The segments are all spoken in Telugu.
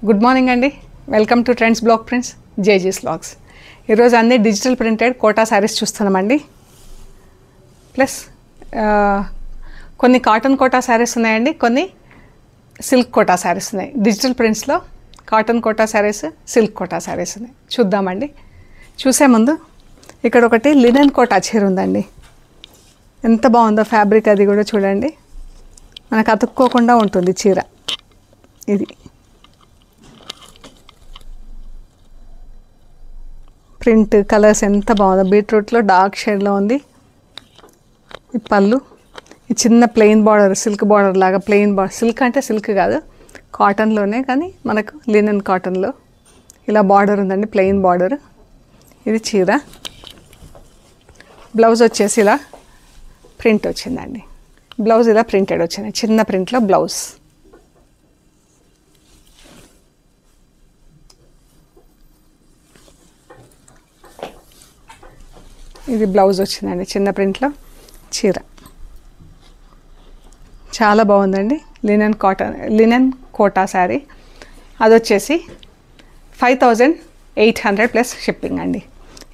గుడ్ మార్నింగ్ అండి. Welcome to trends black prints జేజీస్ వ్లాగ్స్. ఈరోజు అన్ని డిజిటల్ ప్రింటెడ్ కోటా శారీస్ చూస్తున్నామండి. ప్లస్ కొన్ని కాటన్ కోటా శారీస్ ఉన్నాయండి, కొన్ని సిల్క్ కోటా శారీస్ ఉన్నాయి. డిజిటల్ ప్రింట్స్లో కాటన్ కోటా శారీస్, సిల్క్ కోటా శారీస్ ఉన్నాయి. చూద్దామండి. చూసే ముందు ఇక్కడ ఒకటి లినెన్ కోటా చీర ఉందండి. ఎంత బాగుందో ఫ్యాబ్రిక్, అది కూడా చూడండి. మనకు అతుక్కోకుండా ఉంటుంది చీర. ఇది ప్రింట్ కలర్స్ ఎంత బాగుందో. బీట్రూట్లో డార్క్ షేడ్లో ఉంది. ఈ పళ్ళు, ఈ చిన్న ప్లెయిన్ బార్డర్, సిల్క్ బార్డర్ లాగా ప్లెయిన్ బార్డర్. సిల్క్ అంటే సిల్క్ కాదు, కాటన్లోనే, కానీ మనకు లినెన్ కాటన్లో ఇలా బార్డర్ ఉందండి, ప్లెయిన్ బార్డర్. ఇది చీర. బ్లౌజ్ వచ్చేసి ఇలా ప్రింట్ వచ్చిందండి. బ్లౌజ్ ఇలా ప్రింటెడ్ వచ్చింది, చిన్న ప్రింట్లో బ్లౌజ్. ఇది బ్లౌజ్ వచ్చిందండి, చిన్న ప్రింట్లో చీర. చాలా బాగుందండి. లినెన్ కోటా శారీ. అది వచ్చేసి 5800 ప్లస్ షిప్పింగ్ అండి.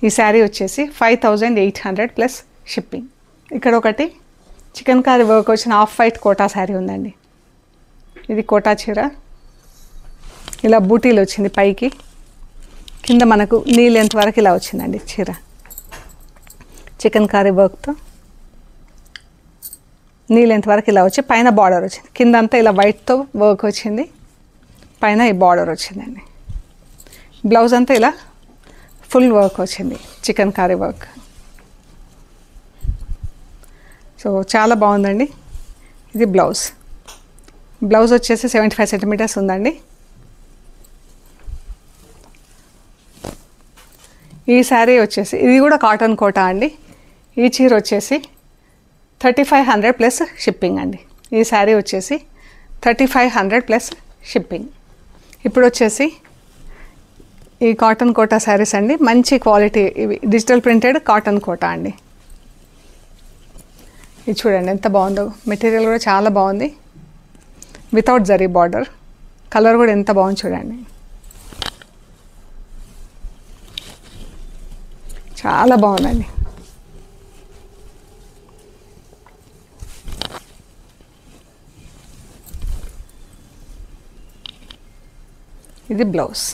ఈ శారీ వచ్చేసి 5800 ప్లస్ షిప్పింగ్. ఇక్కడ ఒకటి చికెన్ కర్రీ వర్క్ వచ్చిన హాఫ్ వైట్ కోటా శారీ ఉందండి. ఇది కోటా చీర. ఇలా బూటీలు వచ్చింది పైకి, కింద మనకు నీ లెంత్ వరకు ఇలా వచ్చిందండి చీర. చికెన్ కర్రీ వర్క్తో నీ లెంత్ వరకు ఇలా వచ్చి పైన బార్డర్ వచ్చింది. కింద అంతా ఇలా వైట్తో వర్క్ వచ్చింది, పైన ఈ బార్డర్ వచ్చిందండి. బ్లౌజ్ అంతా ఇలా ఫుల్ వర్క్ వచ్చింది, చికెన్ కర్రీ వర్క్. సో చాలా బాగుందండి. ఇది బ్లౌజ్. బ్లౌజ్ వచ్చేసి 75 సెంటీమీటర్స్ ఉందండి. ఈ శారీ వచ్చేసి ఇది కూడా కాటన్ కోటా అండి. ఈ చీర వచ్చేసి 3500 ప్లస్ షిప్పింగ్ అండి. ఈ శారీ వచ్చేసి 3500 ప్లస్ షిప్పింగ్. ఇప్పుడు వచ్చేసి ఈ కాటన్ కోటా శారీస్ అండి, మంచి క్వాలిటీ. ఇవి డిజిటల్ ప్రింటెడ్ కాటన్ కోటా అండి. ఇది చూడండి ఎంత బాగుందో. మెటీరియల్ కూడా చాలా బాగుంది, వితౌట్ జరీ బార్డర్. కలర్ కూడా ఎంత బాగుంది చూడండి, చాలా బాగుందండి. ఇది బ్లౌజ్.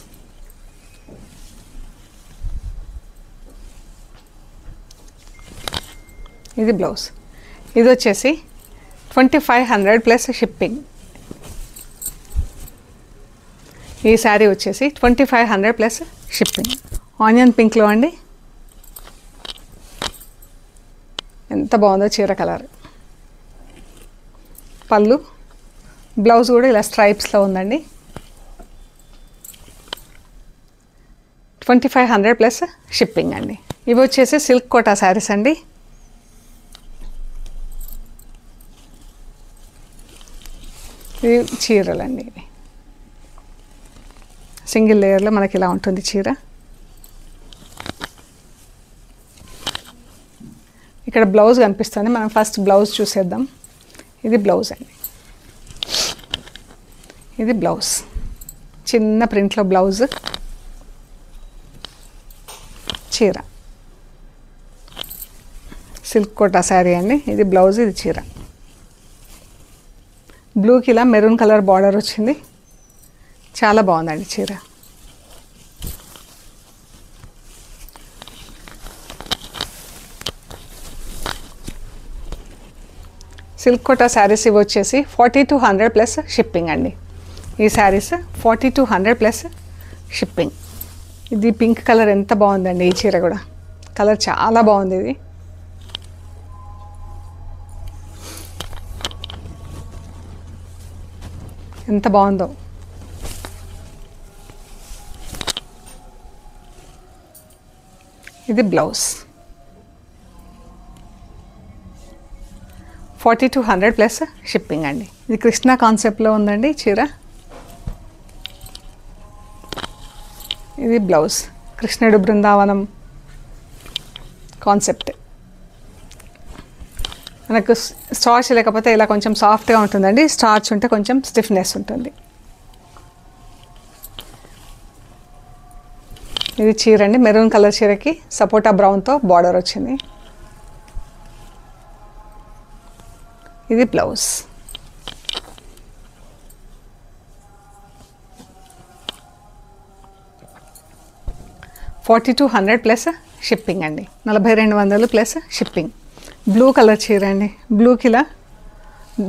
ఇది బ్లౌజ్. ఇది వచ్చేసి 2500 ప్లస్ షిప్పింగ్. ఈ శారీ వచ్చేసి 2500 ప్లస్ షిప్పింగ్. ఆనియన్ పింక్లో అండి. ఎంత బాగుందో చీర కలర్. పళ్ళు, బ్లౌజ్ కూడా ఇలా స్ట్రైప్స్లో ఉందండి. 2500 ప్లస్ షిప్పింగ్ అండి. ఇవి వచ్చేసి సిల్క్ కోటా శారీస్ అండి. ఇవి చీరలండి. ఇవి సింగిల్ లేయర్లో మనకి ఇలా ఉంటుంది చీర. ఇక్కడ బ్లౌజ్ కనిపిస్తుంది, మనం ఫస్ట్ బ్లౌజ్ చూసేద్దాం. ఇది బ్లౌజ్ అండి. ఇది బ్లౌజ్, చిన్న ప్రింట్లో బ్లౌజ్, చీర. సిల్క్ కోటా శారీ అండి. ఇది బ్లౌజ్, ఇది చీర. బ్లూకి ఇలా మెరూన్ కలర్ బార్డర్ వచ్చింది. చాలా బాగుందండి చీర. సిల్క్ కోటా శారీస్ ఇవి వచ్చేసి 4200 ప్లస్ షిప్పింగ్ అండి. ఈ శారీస్ 4200 ప్లస్ షిప్పింగ్. ఇది పింక్ కలర్ ఎంత బాగుందండి. ఈ చీర కూడా కలర్ చాలా బాగుంది. ఇది ఎంత బాగుందో. ఇది బ్లౌజ్. 4200 ప్లస్ షిప్పింగ్ అండి. ఇది కృష్ణ కాన్సెప్ట్లో ఉందండి చీర. ఇది బ్లౌజ్, కృష్ణుడు బృందావనం కాన్సెప్ట్. మనకు స్టార్చ్ లేకపోతే ఇలా కొంచెం సాఫ్ట్గా ఉంటుందండి, స్టార్చ్ ఉంటే కొంచెం స్టిఫ్నెస్ ఉంటుంది. ఇది చీర అండి, మెరూన్ కలర్ చీరకి సపోటా బ్రౌన్తో బార్డర్ వచ్చింది. ఇది బ్లౌజ్. $4200 ప్లస్ షిప్పింగ్ అండి. 4200 ప్లస్ షిప్పింగ్. బ్లూ కలర్ చీర అండి. బ్లూకి ఇలా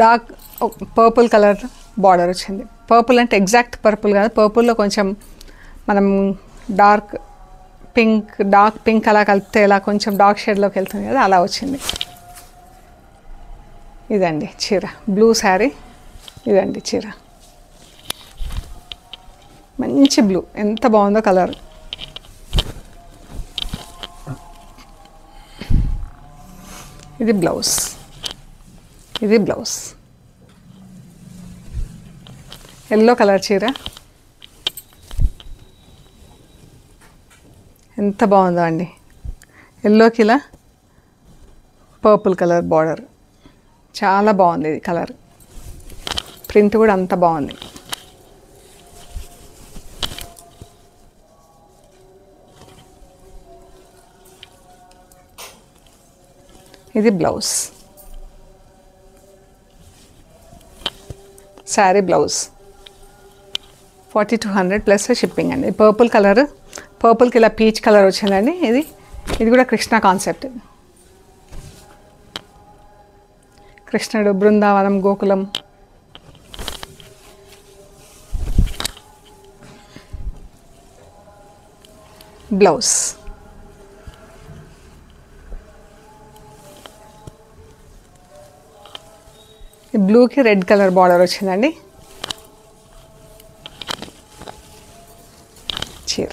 డార్క్ పర్పుల్ కలర్ బార్డర్ వచ్చింది. పర్పుల్ అంటే ఎగ్జాక్ట్ పర్పుల్ కాదు, పర్పుల్లో కొంచెం మనం డార్క్ పింక్ అలా కలిపితే ఇలా కొంచెం డార్క్ షేడ్లోకి వెళ్తుంది కదా, అలా వచ్చింది. ఇదండి చీర, బ్లూ శారీ. ఇదండి చీర, మంచి బ్లూ, ఎంత బాగుందో కలర్. ఇది బ్లౌజ్. ఇది బ్లౌజ్. ఎల్లో కలర్ చీర, ఎంత బాగుందో అండి. ఎల్లోకి ఇలా పర్పుల్ కలర్ బార్డర్, చాలా బాగుంది ఇది కలర్. ప్రింట్ కూడా అంత బాగుంది. ఇది blouse, sari blouse. 4200 plus shipping అండి. పర్పుల్ కలర్, పర్పుల్కి ఇలా పీచ్ కలర్ వచ్చిందండి. ఇది కూడా కృష్ణ కాన్సెప్ట్. కృష్ణుడు, బృందావనం, గోకులం. బ్లౌజ్. బ్లూకి రెడ్ కలర్ బార్డర్ వచ్చిందండి. చీర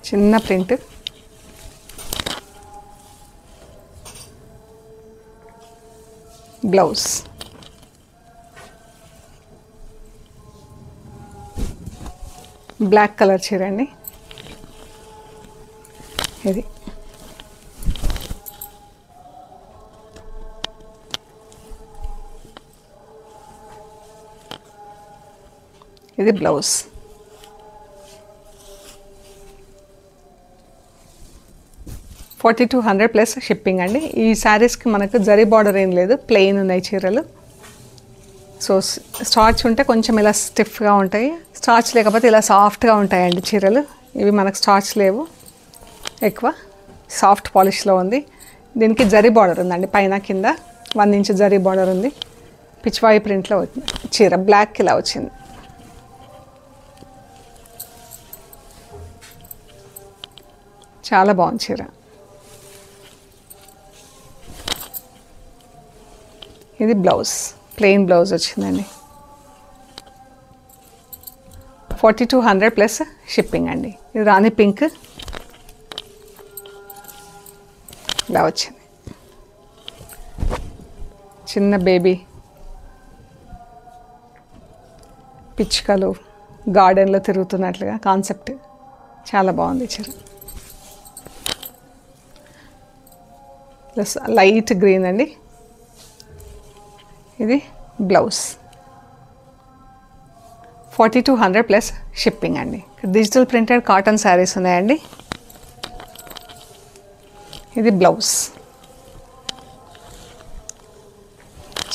చిన్న ప్రింట్. బ్లౌజ్. బ్లాక్ కలర్ చీర అండి. ఇది ఇది బ్లౌజ్. $4200 ప్లస్ షిప్పింగ్ అండి. ఈ శారీస్కి మనకు జరీ బార్డర్ ఏం లేదు, ప్లెయిన్ ఉన్నాయి చీరలు. సో స్టార్చ్ ఉంటే కొంచెం ఇలా స్టిఫ్గా ఉంటాయి, స్టార్చ్ లేకపోతే ఇలా సాఫ్ట్గా ఉంటాయండి చీరలు. ఇవి మనకు స్టార్చ్ లేవు, ఎక్కువ సాఫ్ట్ పాలిష్లో ఉంది. దీనికి జరీ బార్డర్ ఉందండి, పైన కింద 1 ఇంచ్ జరీ బార్డర్ ఉంది. పిచ్వాయి ప్రింట్లో వచ్చింది చీర, బ్లాక్ ఇలా వచ్చింది. చాలా బాగుంది చీర. ఇది బ్లౌజ్, ప్లెయిన్ బ్లౌజ్ వచ్చిందండి. 4200 ప్లస్ షిప్పింగ్ అండి. ఇది రాణి పింక్ ఇలా వచ్చింది. చిన్న బేబీ పిచ్చుకలు గార్డెన్లో తిరుగుతున్నట్లుగా కాన్సెప్ట్, చాలా బాగుంది చీర. ప్లస్ లైట్ గ్రీన్ అండి. ఇది బ్లౌజ్. 4200 ప్లస్ షిప్పింగ్ అండి. డిజిటల్ ప్రింటెడ్ కాటన్ శారీస్ ఉన్నాయండి. ఇది బ్లౌజ్.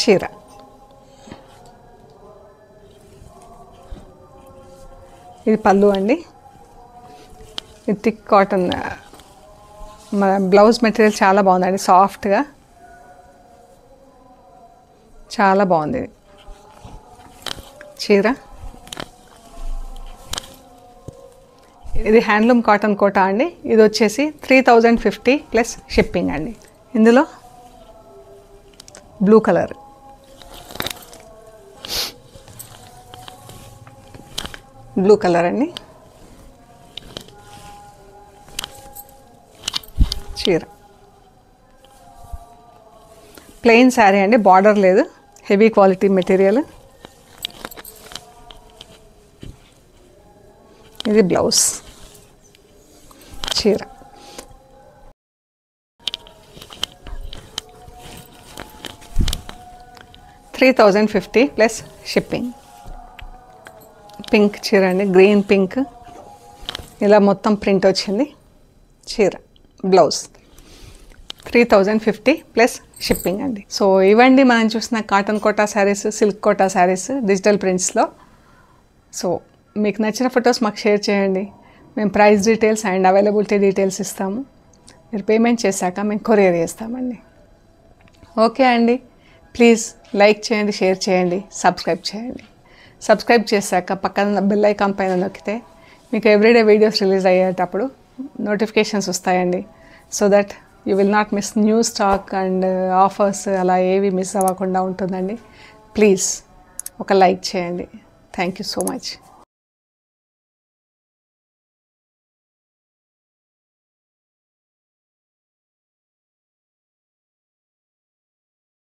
చీర ఇది పళ్ళు అండి. ఇది థిక్ కాటన్. మన బ్లౌజ్ మెటీరియల్ చాలా బాగుందండి, సాఫ్ట్గా చాలా బాగుంది చీర. ఇది హ్యాండ్లూమ్ కాటన్ కోటా అండి. ఇది వచ్చేసి 3050 ప్లస్ షిప్పింగ్ అండి. ఇందులో బ్లూ కలర్, బ్లూ కలర్ అండి చీర. ప్లెయిన్ శారీ అండి, బార్డర్ లేదు, హెవీ క్వాలిటీ మెటీరియల్. ఇది బ్లౌజ్. చీర $3050 ప్లస్ షిప్పింగ్. పింక్ చీర అండి, గ్రీన్ పింక్. ఇలా మొత్తం ప్రింట్ వచ్చింది చీర. బ్లౌజ్ 3050 ప్లస్ షిప్పింగ్ అండి. సో ఇవండి మనం చూసిన cotton Kota saris, silk Kota saris digital ప్రింట్స్లో. సో మీకు నచ్చిన ఫొటోస్ మాకు షేర్ చేయండి. మేము price details and availability details ఇస్తాము. మీరు పేమెంట్ చేశాక మేము కొరియర్ చేస్తామండి. ఓకే అండి, ప్లీజ్ లైక్ చేయండి, షేర్ చేయండి, సబ్స్క్రైబ్ చేయండి. సబ్స్క్రైబ్ చేశాక పక్కన బెల్ ఐకాన్ పైన నొక్కితే మీకు ఎవ్రీడే వీడియోస్ రిలీజ్ అయ్యేటప్పుడు నోటిఫికేషన్స్ వస్తాయండి. So that you will not miss new stock and offers అలా ఏవి మిస్ అవ్వకుండా ఉంటుందండి. ప్లీజ్ ఒక లైక్ చేయండి. Thank you so much.